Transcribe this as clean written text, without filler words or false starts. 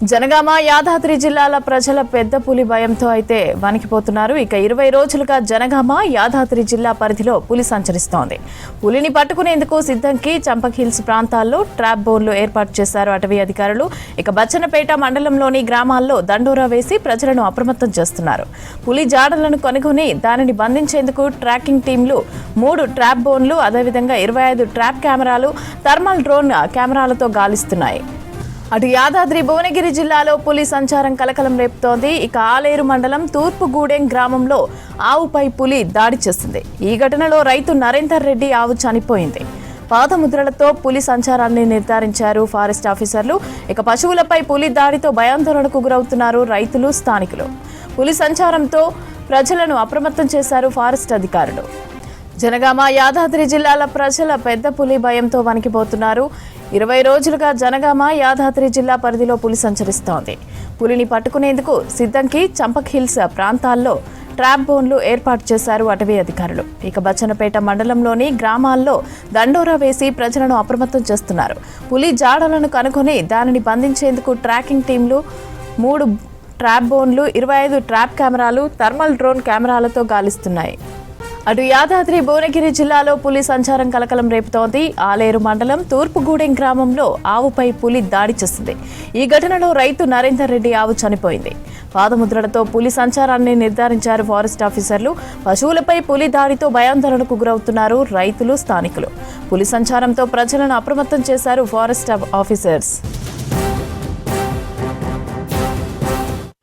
జనగామ యాదాద్రి జిల్లాల ప్రజల పెద్ద పులి భయంతో అయితే వణికిపోతున్నారు. ఇక 20 రోజులుగా జనగామ యాదాద్రి జిల్లా పరిధిలో పులి సంచరిస్తోంది. పులిని పట్టుకునేందుకు సిద్ధంకి చంపక్ హిల్స్ ప్రాంతాల్లో ట్రాప్ బోన్లు ఏర్పాటు చేశారు అటవీ అధికారులు. ఇక బచ్చన్నపేట మండలంలోని గ్రామాల్లో దండోరా వేసి ప్రజలను అప్రమత్తం చేస్తున్నారు. పులి జాడలను కనుగొని దానిని బంధించేందుకు ట్రాకింగ్ టీంలు 3 ట్రాప్ బోన్లు అదేవిధంగా 25 ట్రాప్ కెమెరాలు థర్మల్ డ్రోన్ కెమెరాలతో గాలిస్తున్నాయి. అటు యాదాద్రి భువనగిరి జిల్లాలో పులి సంచారం కలకలం రేపుతోంది. ఇక ఆలేరు మండలం తూర్పుగూడెం గ్రామంలో ఆవుపై పులి దాడి చేసింది. ఈ ఘటనలో రైతు నరేందర్ రెడ్డి ఆవు చనిపోయింది. పాదముద్రలతో పులి సంచారాన్ని నిర్ధారించారు ఫారెస్ట్ ఆఫీసర్లు. ఇక పశువులపై పులి దాడితో భయాందోళనకు గురవుతున్నారు రైతులు, స్థానికులు. పులి సంచారంతో ప్రజలను అప్రమత్తం చేశారు ఫారెస్ట్ అధికారులు. జనగామ యాదాద్రి జిల్లాల ప్రజల పెద్ద పులి భయంతో వణికిపోతున్నారు. 20 రోజులుగా జనగామ యాదాద్రి జిల్లా పరిధిలో పులి సంచరిస్తోంది. పులిని పట్టుకునేందుకు సిద్ధంకి చంపక్ హిల్స్ ప్రాంతాల్లో ట్రాప్ బోన్లు ఏర్పాటు చేశారు అటవీ అధికారులు. ఇక బచ్చన్నపేట మండలంలోని గ్రామాల్లో దండోరా వేసి ప్రజలను అప్రమత్తం చేస్తున్నారు. పులి జాడలను కనుగొని దానిని బంధించేందుకు ట్రాకింగ్ టీంలు 3 ట్రాప్ బోన్లు, 25 ట్రాప్ కెమెరాలు, థర్మల్ డ్రోన్ కెమెరాలతో గాలిస్తున్నాయి. అటు యాదాద్రి భువనగిరి జిల్లాలో పులి సంచారం కలకలం రేపుతోంది. ఆలేరు మండలం తూర్పుగూడెం గ్రామంలో ఆవుపై పులి దాడి చేసింది. ఈ ఘటనలో రైతు నరేందర్ రెడ్డి ఆవు చనిపోయింది. పాదముద్రలతో పులి సంచారాన్ని నిర్ధారించారు ఫారెస్ట్ ఆఫీసర్లు. పశువులపై పులి దాడితో భయాందోళనకు గురవుతున్నారు రైతులు, స్థానికులు. పులి సంచారంతో ప్రజలను అప్రమత్తం చేశారు ఫారెస్ట్ ఆఫీసర్స్.